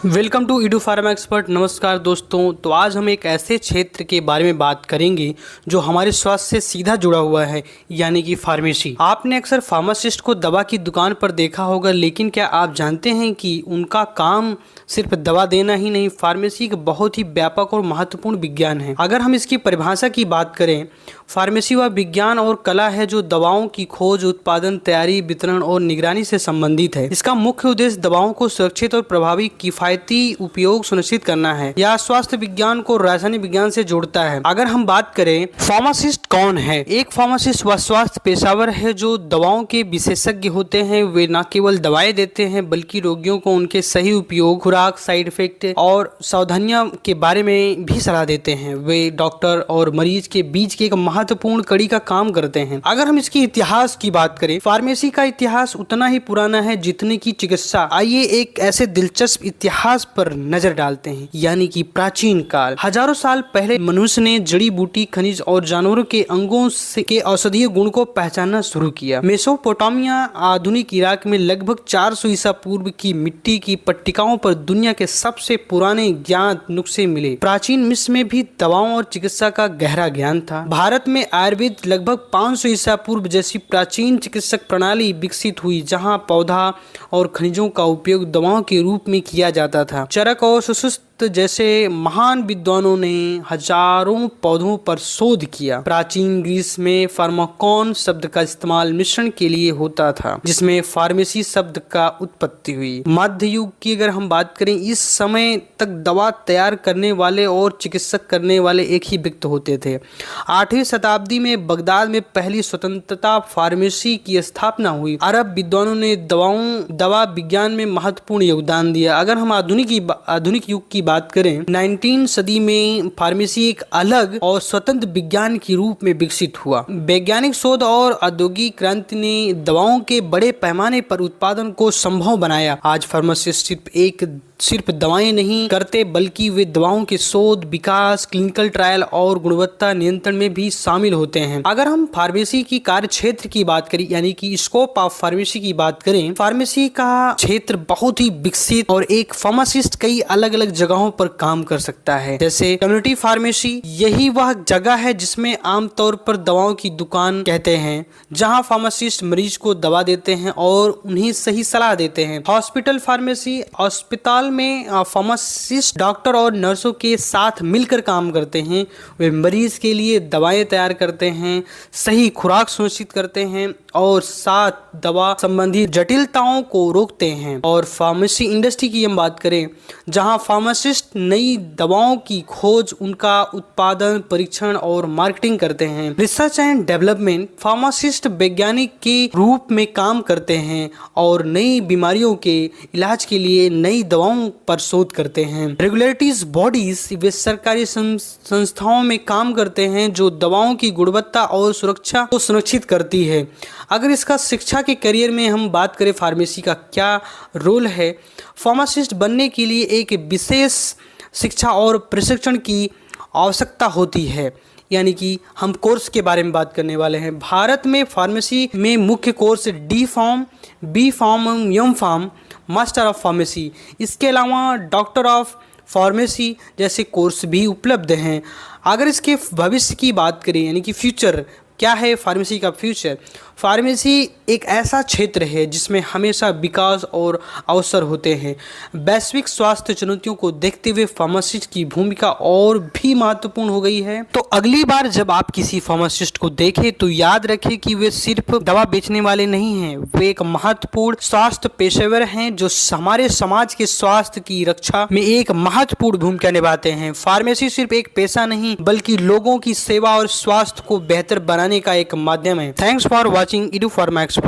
Welcome to Edu Pharma Expert. नमस्कार दोस्तों। तो आज हम एक ऐसे क्षेत्र के बारे में बात करेंगे जो हमारे स्वास्थ्य से सीधा जुड़ा हुआ है, यानी कि फार्मेसी। आपने अक्सर फार्मासिस्ट को दवा की दुकान पर देखा होगा, लेकिन क्या आप जानते हैं कि उनका काम सिर्फ दवा देना ही नहीं, फार्मेसी एक बहुत ही व्यापक और महत्वपूर्ण विज्ञान है। अगर हम इसकी परिभाषा की बात करें, फार्मेसी वह विज्ञान और कला है जो दवाओं की खोज, उत्पादन, तैयारी, वितरण और निगरानी से संबंधित है। इसका मुख्य उद्देश्य दवाओं को सुरक्षित और प्रभावी किफायती उपयोग सुनिश्चित करना है। यह स्वास्थ्य विज्ञान को रासायनिक विज्ञान से जोड़ता है। अगर हम बात करें फार्मासिस्ट कौन है, एक फार्मासिस्ट वह स्वास्थ्य पेशेवर है जो दवाओं के विशेषज्ञ होते हैं। वे न केवल दवाएं देते हैं बल्कि रोगियों को उनके सही उपयोग, खुराक, साइड इफेक्ट और सावधानियों के बारे में भी सलाह देते हैं। वे डॉक्टर और मरीज के बीच की एक महत्वपूर्ण कड़ी का काम करते हैं। अगर हम इसके इतिहास की बात करें, फार्मेसी का इतिहास उतना ही पुराना है जितनी की चिकित्सा। आइए एक ऐसे दिलचस्प इतिहास पर नजर डालते हैं, यानी कि प्राचीन काल। हजारों साल पहले मनुष्य ने जड़ी बूटी, खनिज और जानवरों के अंगों के औषधीय गुण को पहचानना शुरू किया। मेसोपोटामिया, आधुनिक इराक में लगभग 400 ईसा पूर्व की मिट्टी की पट्टिकाओं पर दुनिया के सबसे पुराने ज्ञात नुस्खे मिले। प्राचीन मिस्र में भी दवाओं और चिकित्सा का गहरा ज्ञान था। भारत में आयुर्वेद लगभग 500 ईसा पूर्व जैसी प्राचीन चिकित्सक प्रणाली विकसित हुई, जहां पौधा और खनिजों का उपयोग दवाओं के रूप में किया जाता था। चरक और सुश्रुत जैसे महान विद्वानों ने हजारों पौधों पर शोध किया। प्राचीन ग्रीस में फार्माकोन शब्द का इस्तेमाल मिश्रण के लिए होता था, जिसमें फार्मेसी शब्द का उत्पत्ति हुई। मध्य युग की अगर हम बात करें, इस समय तक दवा तैयार करने वाले और चिकित्सक करने वाले एक ही व्यक्ति होते थे। 8वीं शताब्दी में बगदाद में पहली स्वतंत्रता फार्मेसी की स्थापना हुई। अरब विद्वानों ने दवा विज्ञान में महत्वपूर्ण योगदान दिया। अगर हम आधुनिक युग की बात करें, 19वीं सदी में फार्मेसी एक अलग और स्वतंत्र विज्ञान के रूप में विकसित हुआ। वैज्ञानिक शोध और औद्योगिक क्रांति ने दवाओं के बड़े पैमाने पर उत्पादन को संभव बनाया। आज फार्मासिस्ट सिर्फ दवाएं नहीं करते बल्कि वे दवाओं के शोध, विकास, क्लिनिकल ट्रायल और गुणवत्ता नियंत्रण में भी शामिल होते हैं। अगर हम फार्मेसी की कार्य क्षेत्र की बात करें, यानी कि स्कोप ऑफ फार्मेसी की बात करें, फार्मेसी का क्षेत्र बहुत ही विकसित और एक फार्मासिस्ट कई अलग अलग जगहों पर काम कर सकता है। जैसे कम्युनिटी फार्मेसी, यही वह जगह है जिसमें आमतौर पर दवाओं की दुकान कहते हैं, जहां फार्मासिस्ट मरीज को दवा देते हैं और उन्हें सही सलाह देते हैं। हॉस्पिटल फार्मेसी, अस्पताल में फार्मासिस्ट डॉक्टर और नर्सों के साथ मिलकर काम करते हैं। वे मरीज के लिए दवाएं तैयार करते हैं, सही खुराक सुनिश्चित करते हैं और साथ दवा संबंधी जटिलताओं को रोकते हैं। और फार्मेसी इंडस्ट्री की हम बात करें, जहां फार्मासिस्ट नई दवाओं की खोज, उनका उत्पादन, परीक्षण और मार्केटिंग करते हैं। रिसर्च एंड डेवलपमेंट, फार्मासिस्ट वैज्ञानिक के रूप में काम करते हैं और नई बीमारियों के इलाज के लिए नई दवाओं पर शोध करते हैं। रेगुलेटरीज बॉडीज, वे सरकारी संस्थाओं में काम करते हैं जो दवाओं की गुणवत्ता और सुरक्षा को सुनिश्चित करती है। अगर इसका शिक्षा के करियर में हम बात करें, फार्मेसी का क्या रोल है, फार्मासिस्ट बनने के लिए एक विशेष शिक्षा और प्रशिक्षण की आवश्यकता होती है, यानी कि हम कोर्स के बारे में बात करने वाले हैं। भारत में फार्मेसी में मुख्य course D pharm, B pharm, M pharm, master of pharmacy, इसके अलावा डॉक्टर ऑफ फार्मेसी जैसे कोर्स भी उपलब्ध हैं। अगर इसके भविष्य की बात करें, यानी कि फ्यूचर क्या है फार्मेसी का फ्यूचर, फार्मेसी एक ऐसा क्षेत्र है जिसमें हमेशा विकास और अवसर होते हैं। वैश्विक स्वास्थ्य चुनौतियों को देखते हुए फार्मासिस्ट की भूमिका और भी महत्वपूर्ण हो गई है। तो अगली बार जब आप किसी फार्मासिस्ट को देखें तो याद रखें कि वे सिर्फ दवा बेचने वाले नहीं हैं, वे एक महत्वपूर्ण स्वास्थ्य पेशेवर हैं जो हमारे समाज के स्वास्थ्य की रक्षा में एक महत्वपूर्ण भूमिका निभाते हैं। फार्मेसी सिर्फ एक पेशा नहीं बल्कि लोगों की सेवा और स्वास्थ्य को बेहतर बनाने का एक माध्यम है। Thanks for watching Edu Pharma expert.